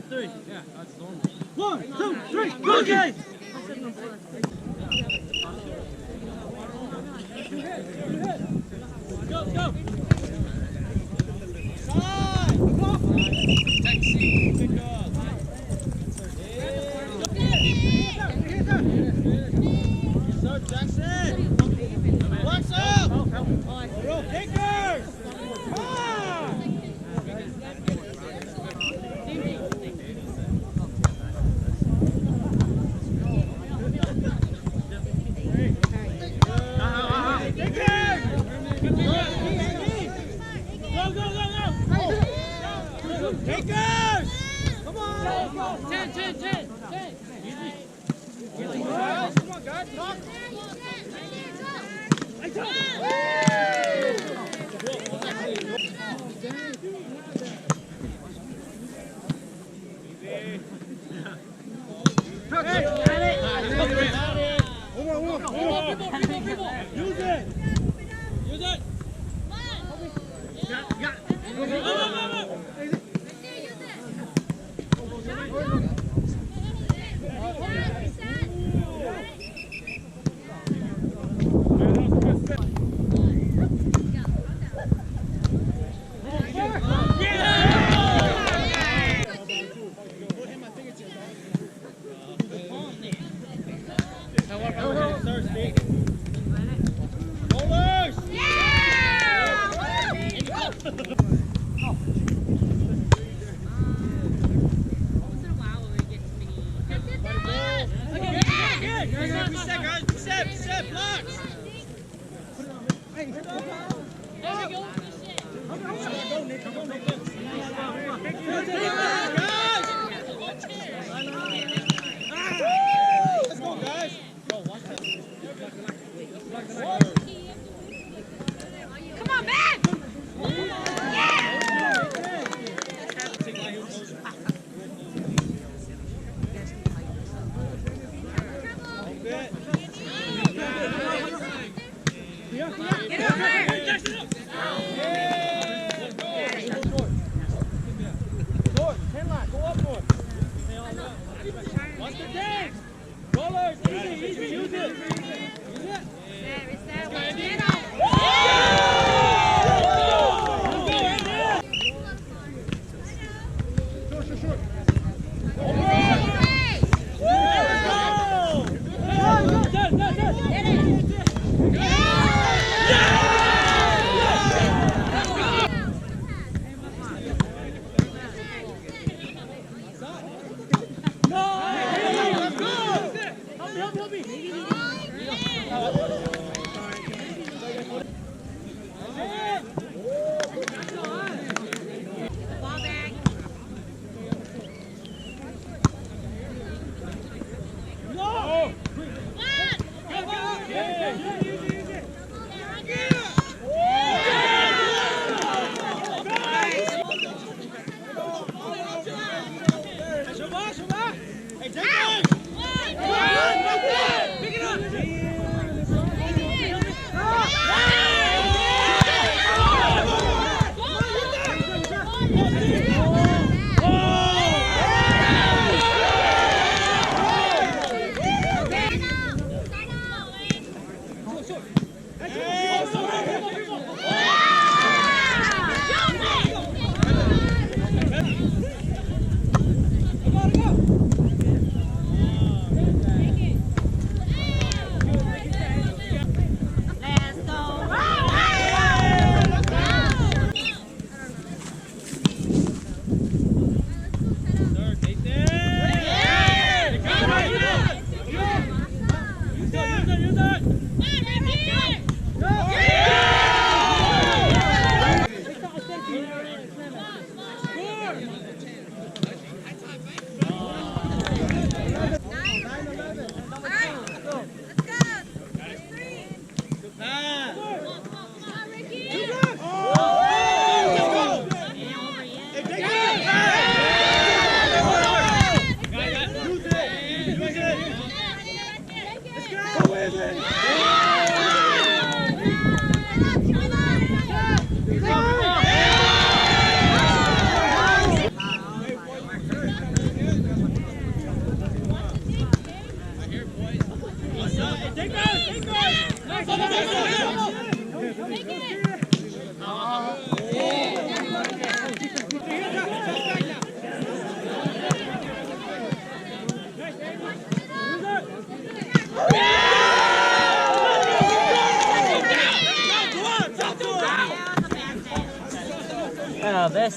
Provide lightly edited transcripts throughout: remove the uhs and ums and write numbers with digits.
three. Yeah, that's normal. 1, 2, 3, go guys! Go, go! Takers! Come on! 10. Easy. Come on, guys. Talk. Use it!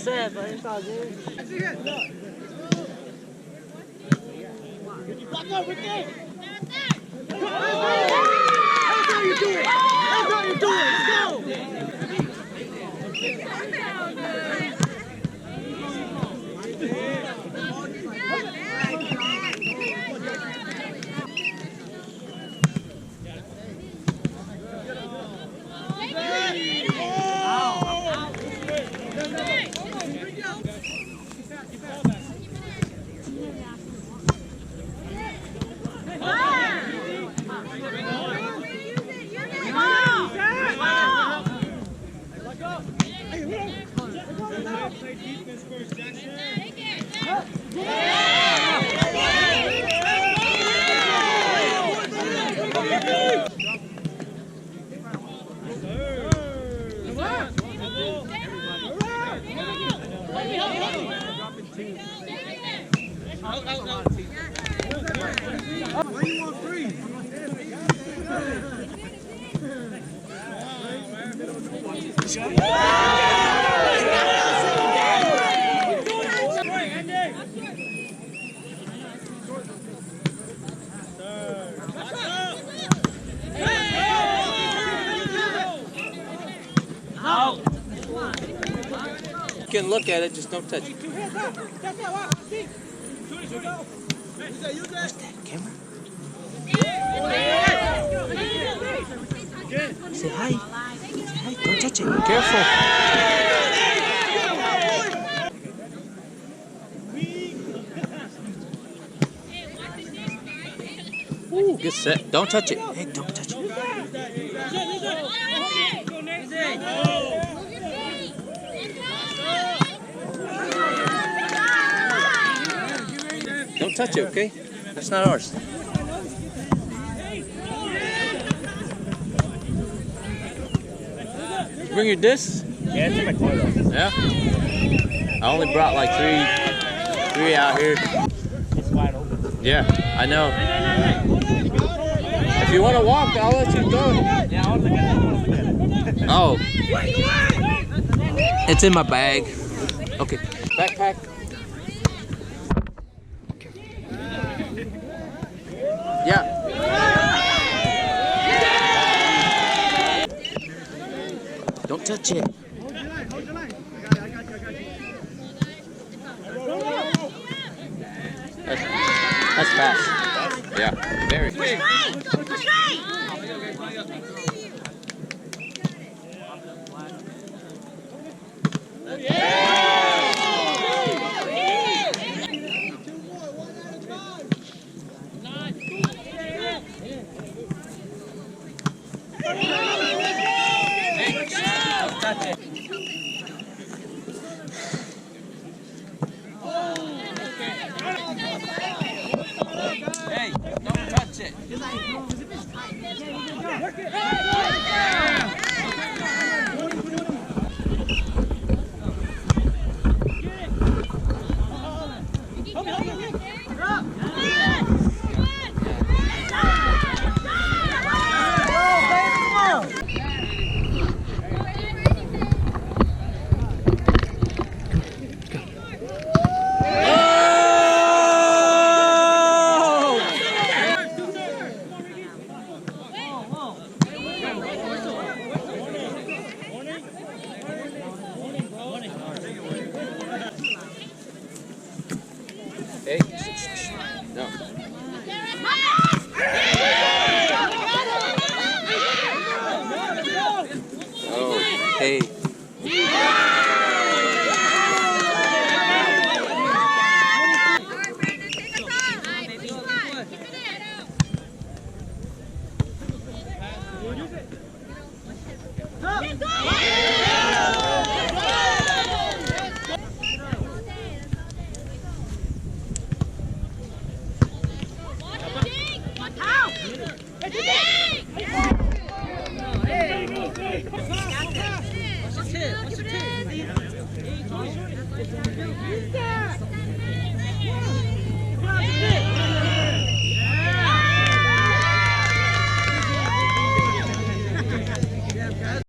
sad, but it's all good. Back up, Ricky! That's how you do it! That's how you do it! Go! Why you want three? You can look at it, just don't touch it. Camera? Say hi. Say hi. Don't touch it. Careful. Ooh, good set. Don't touch it. Hey, don't touch it. Don't touch it, okay? That's not ours. You bring your discs? Yeah, it's in my car though. Yeah? I only brought like three out here. It's wide open. Yeah, I know. If you want to walk, I'll let you go. Yeah, I want to look at it. Oh. It's in my bag. Okay. Backpack. Yeah. Don't touch it. That's fast. Yeah, very. Hey, don't touch it. Hey, no. Oh, hey. What's your tip?